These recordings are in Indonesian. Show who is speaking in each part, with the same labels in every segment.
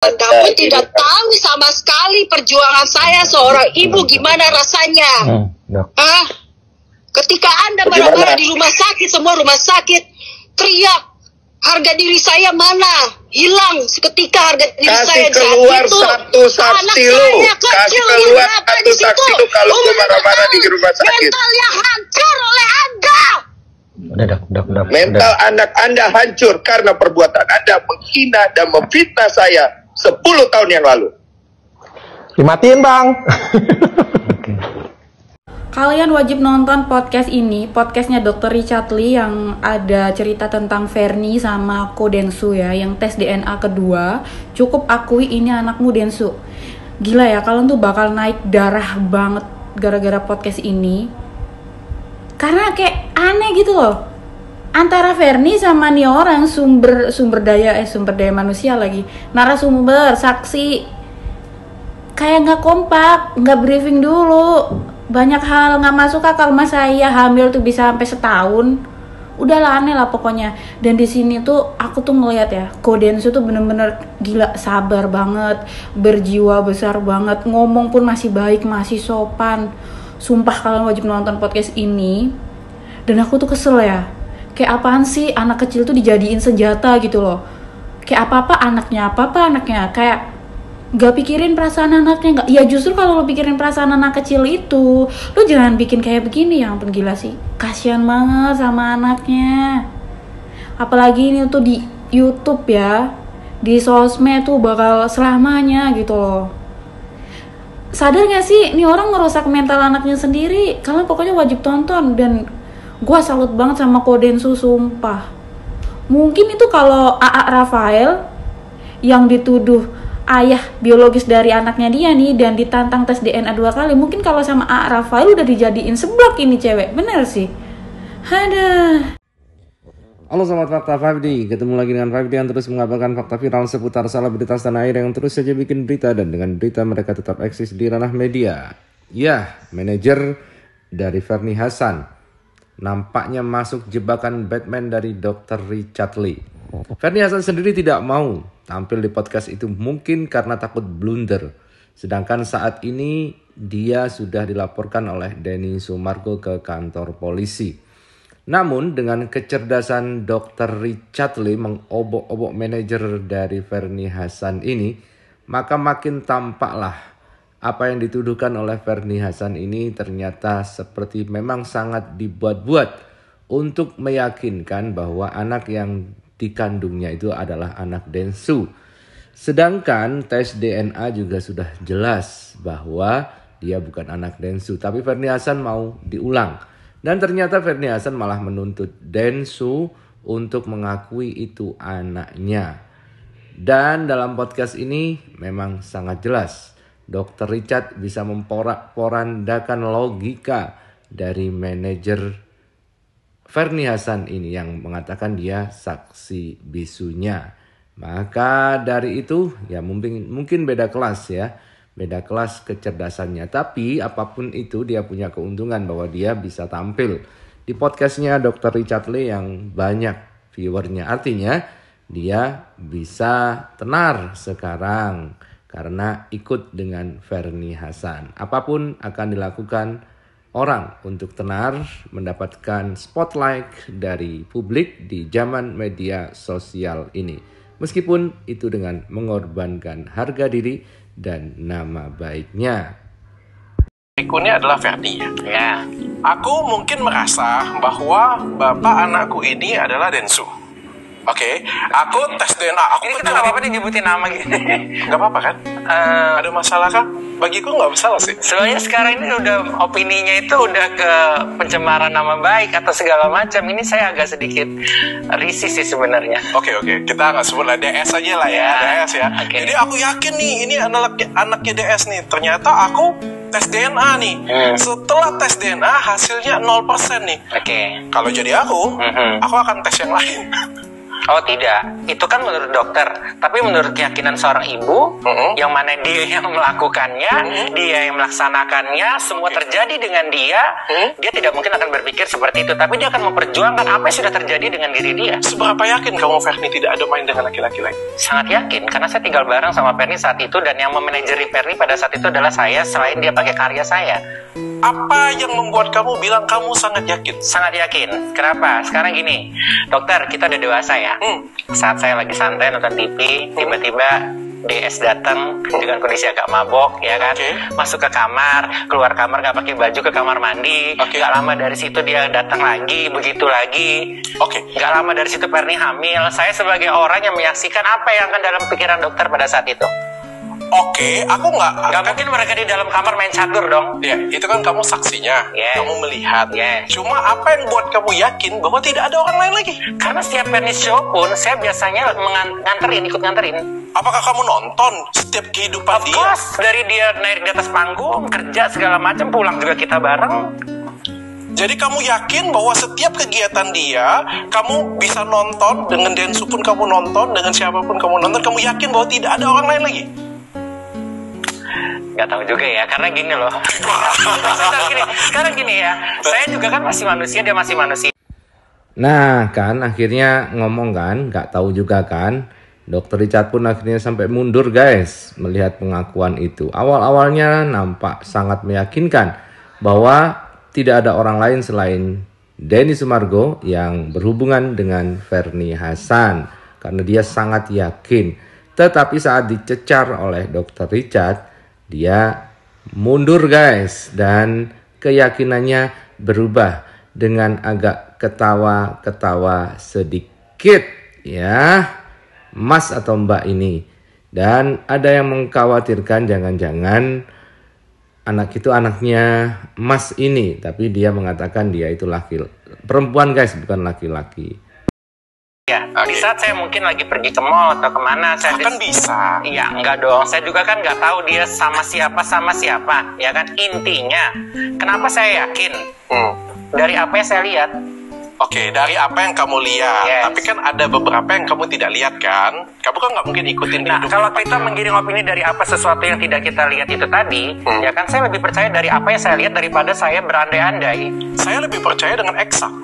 Speaker 1: Kamu tidak tahu sama sekali perjuangan saya seorang ibu gimana rasanya. Ketika Anda marah-marah di rumah sakit, semua rumah sakit teriak, harga diri saya mana? Hilang seketika harga diri saya jatuh.
Speaker 2: Satu saksi lu. Kasih keluar satu saksi lu kalau gue marah-marah di rumah sakit.
Speaker 1: Mentalnya hancur oleh Anda.
Speaker 2: Mental anak Anda hancur karena perbuatan Anda menghina dan memfitnah saya 10 tahun yang lalu.
Speaker 3: Dimatiin, Bang.
Speaker 4: Kalian wajib nonton podcast ini, podcastnya Dr. Richard Lee yang ada cerita tentang Fernie sama Ko Densu ya, yang tes DNA kedua. Cukup akui ini anakmu Densu. Gila ya, kalian tuh bakal naik darah banget gara-gara podcast ini. Karena kayak aneh gitu loh. Antara Fernie sama nih orang sumber daya manusia lagi, narasumber, saksi, kayak nggak kompak, nggak briefing dulu, banyak hal nggak masuk akal. Mas saya hamil tuh bisa sampai setahun, udahlah aneh lah pokoknya. Dan di sini tuh aku tuh ngeliat ya, Ko Densu tuh bener-bener gila, sabar banget, berjiwa besar banget, ngomong pun masih baik, masih sopan. Sumpah kalian wajib nonton podcast ini. Dan aku tuh kesel ya. Kayak apaan sih anak kecil tuh dijadiin senjata gitu loh. Kayak apa-apa anaknya. Kayak gak pikirin perasaan anaknya. Ya justru kalau lo pikirin perasaan anak kecil itu, lo jangan bikin kayak begini. Ya ampun gila sih. Kasian banget sama anaknya. Apalagi ini tuh di YouTube ya. Di sosmed tuh bakal selamanya gitu loh. Sadar gak sih ini orang ngerusak mental anaknya sendiri. Kalian pokoknya wajib tonton. Dan gue salut banget sama Ko Densu, sumpah. Mungkin itu kalau AA Rafael yang dituduh ayah biologis dari anaknya dia nih dan ditantang tes DNA 2 kali, mungkin kalau sama AA Rafael udah dijadiin seblak ini cewek. Bener sih. Aduh.
Speaker 5: Halo Sobat Fakta 5D, ketemu lagi dengan 5D yang terus mengabarkan fakta viral seputar selebritas tanah air yang terus saja bikin berita, dan dengan berita mereka tetap eksis di ranah media. Ya, manajer dari Fernie Hassan nampaknya masuk jebakan Batman dari Dr. Richard Lee. Fernie Hassan sendiri tidak mau tampil di podcast itu, mungkin karena takut blunder. Sedangkan saat ini dia sudah dilaporkan oleh Denny Sumargo ke kantor polisi. Namun dengan kecerdasan Dr. Richard Lee mengobok-obok manajer dari Fernie Hassan ini, maka makin tampaklah apa yang dituduhkan oleh Fernie Hassan ini ternyata seperti memang sangat dibuat-buat untuk meyakinkan bahwa anak yang dikandungnya itu adalah anak Densu. Sedangkan tes DNA juga sudah jelas bahwa dia bukan anak Densu, tapi Fernie Hassan mau diulang. Dan ternyata Fernie Hassan malah menuntut Densu untuk mengakui itu anaknya. Dan dalam podcast ini memang sangat jelas, Dr. Richard bisa memporak-porandakan logika dari manajer Fernie Hassan ini yang mengatakan dia saksi bisunya. Maka dari itu ya mungkin beda kelas ya. Beda kelas kecerdasannya. Tapi apapun itu dia punya keuntungan bahwa dia bisa tampil di podcastnya Dr. Richard Lee yang banyak viewernya. Artinya dia bisa tenar sekarang karena ikut dengan Fernie Hassan. Apapun akan dilakukan orang untuk tenar, mendapatkan spotlight dari publik di zaman media sosial ini. Meskipun itu dengan mengorbankan harga diri dan nama baiknya.
Speaker 6: Ikonnya adalah Fernie ya. Aku mungkin merasa bahwa bapak anakku ini adalah Densu. Oke, aku tes DNA. Aku
Speaker 7: ini kita nggak apa-apa nih nyebutin nama gini.
Speaker 6: Nggak apa-apa kan? Ada masalah kah? Bagiku nggak masalah sih.
Speaker 7: Soalnya sekarang ini udah opininya itu udah ke pencemaran nama baik atau segala macam. Ini saya agak sedikit risih sih sebenarnya.
Speaker 6: Oke, kita nggak sebut lah DS aja lah ya, DS ya.
Speaker 7: Okay.
Speaker 6: Jadi aku yakin nih ini anaknya DS nih. Ternyata aku tes DNA nih. Setelah tes DNA hasilnya 0% nih.
Speaker 7: Oke.
Speaker 6: Kalau jadi aku akan tes yang lain.
Speaker 7: Oh tidak, itu kan menurut dokter. Tapi menurut keyakinan seorang ibu, yang mana dia yang melakukannya, dia yang melaksanakannya, semua terjadi dengan dia, dia tidak mungkin akan berpikir seperti itu. Tapi dia akan memperjuangkan apa yang sudah terjadi dengan diri dia.
Speaker 6: Seberapa yakin kamu Ferni tidak ada main dengan laki-laki lain?
Speaker 7: Sangat yakin, karena saya tinggal bareng sama Ferni saat itu, dan yang memanajeri Ferni pada saat itu adalah saya, selain dia pakai karya saya.
Speaker 6: Apa yang membuat kamu bilang kamu sangat yakin?
Speaker 7: Sangat yakin. Kenapa? Sekarang gini, dokter, kita udah dewasa ya. Saat saya lagi santai nonton TV, tiba-tiba DS datang dengan kondisi agak mabok, ya kan? Masuk ke kamar, keluar kamar gak pakai baju, ke kamar mandi. Gak lama dari situ dia datang lagi, begitu lagi. Gak lama dari situ Ferni hamil. Saya sebagai orang yang menyaksikan apa yang akan dalam pikiran dokter pada saat itu.
Speaker 6: Aku
Speaker 7: nggak mungkin mereka di dalam kamar main catur dong.
Speaker 6: Ya, itu kan kamu saksinya, kamu melihat. Cuma apa yang buat kamu yakin bahwa tidak ada orang lain lagi?
Speaker 7: Karena setiap Ferni show pun saya biasanya ikut nganterin.
Speaker 6: Apakah kamu nonton setiap kehidupan dia? Of course,
Speaker 7: dari dia naik di atas panggung, kerja segala macam, pulang juga kita bareng.
Speaker 6: Jadi kamu yakin bahwa setiap kegiatan dia, kamu bisa nonton, dengan Densu pun kamu nonton, dengan siapapun kamu nonton, kamu yakin bahwa tidak ada orang lain lagi?
Speaker 7: Gak tahu juga ya, karena gini loh. Sekarang gini ya, saya juga kan masih manusia, dia masih manusia.
Speaker 5: Nah kan akhirnya ngomong kan, gak tahu juga kan. Dr. Richard pun akhirnya sampai mundur guys melihat pengakuan itu. Awal-awalnya nampak sangat meyakinkan bahwa tidak ada orang lain selain Denny Sumargo yang berhubungan dengan Ferni Hasan, karena dia sangat yakin. Tetapi saat dicecar oleh Dr. Richard, dia mundur guys, dan keyakinannya berubah dengan agak ketawa-ketawa sedikit ya, Mas atau Mbak ini. Dan ada yang mengkhawatirkan jangan-jangan anak itu anaknya Mas ini, tapi dia mengatakan dia itu perempuan guys, bukan laki-laki.
Speaker 7: Ya, di saat saya mungkin lagi pergi ke mall atau kemana, saya
Speaker 6: kan bisa.
Speaker 7: Iya, enggak dong. Saya juga kan nggak tahu dia sama siapa, ya kan. Intinya, kenapa saya yakin? Dari apa yang saya lihat.
Speaker 6: Dari apa yang kamu lihat. Tapi kan ada beberapa yang kamu tidak lihat kan. Kamu kan nggak mungkin ikutin.
Speaker 7: Nah, kalau kita menggiring opini dari apa sesuatu yang tidak kita lihat itu tadi, ya kan saya lebih percaya dari apa yang saya lihat daripada saya berandai-andai.
Speaker 6: Saya lebih percaya dengan eksak.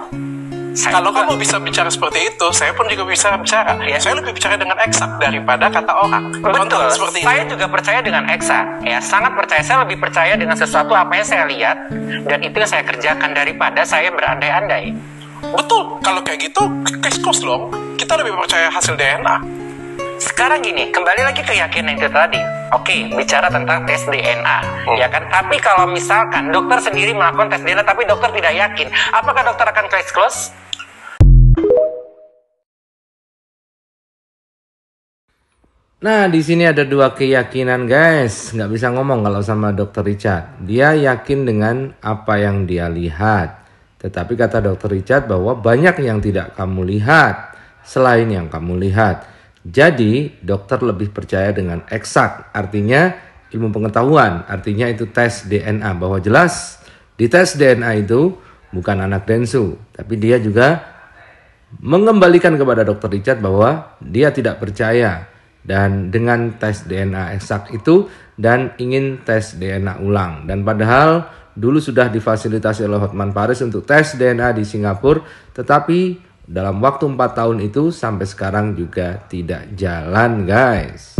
Speaker 6: Kalau kamu bisa bicara seperti itu, saya pun juga bisa bicara. Saya lebih bicara dengan eksak daripada kata orang.
Speaker 7: Betul. Seperti saya juga percaya dengan eksak. Ya, sangat percaya. Saya lebih percaya dengan sesuatu apa yang saya lihat dan itu yang saya kerjakan daripada saya berandai-andai.
Speaker 6: Betul. Kalau kayak gitu, case close dong. Kita lebih percaya hasil DNA.
Speaker 7: Sekarang gini, kembali lagi ke keyakinan itu tadi. Bicara tentang tes DNA, ya kan? Tapi kalau misalkan dokter sendiri melakukan tes DNA, tapi dokter tidak yakin, apakah dokter akan case close?
Speaker 5: Nah, di sini ada dua keyakinan guys. Nggak bisa ngomong kalau sama Dr. Richard. Dia yakin dengan apa yang dia lihat. Tetapi kata Dr. Richard bahwa banyak yang tidak kamu lihat selain yang kamu lihat. Jadi dokter lebih percaya dengan eksak, artinya ilmu pengetahuan, artinya itu tes DNA, bahwa jelas di tes DNA itu bukan anak Densu, tapi dia juga mengembalikan kepada Dr. Richard bahwa dia tidak percaya dan dengan tes DNA eksak itu dan ingin tes DNA ulang. Dan padahal dulu sudah difasilitasi oleh Hotman Paris untuk tes DNA di Singapura, tetapi dalam waktu 4 tahun itu sampai sekarang juga tidak jalan guys.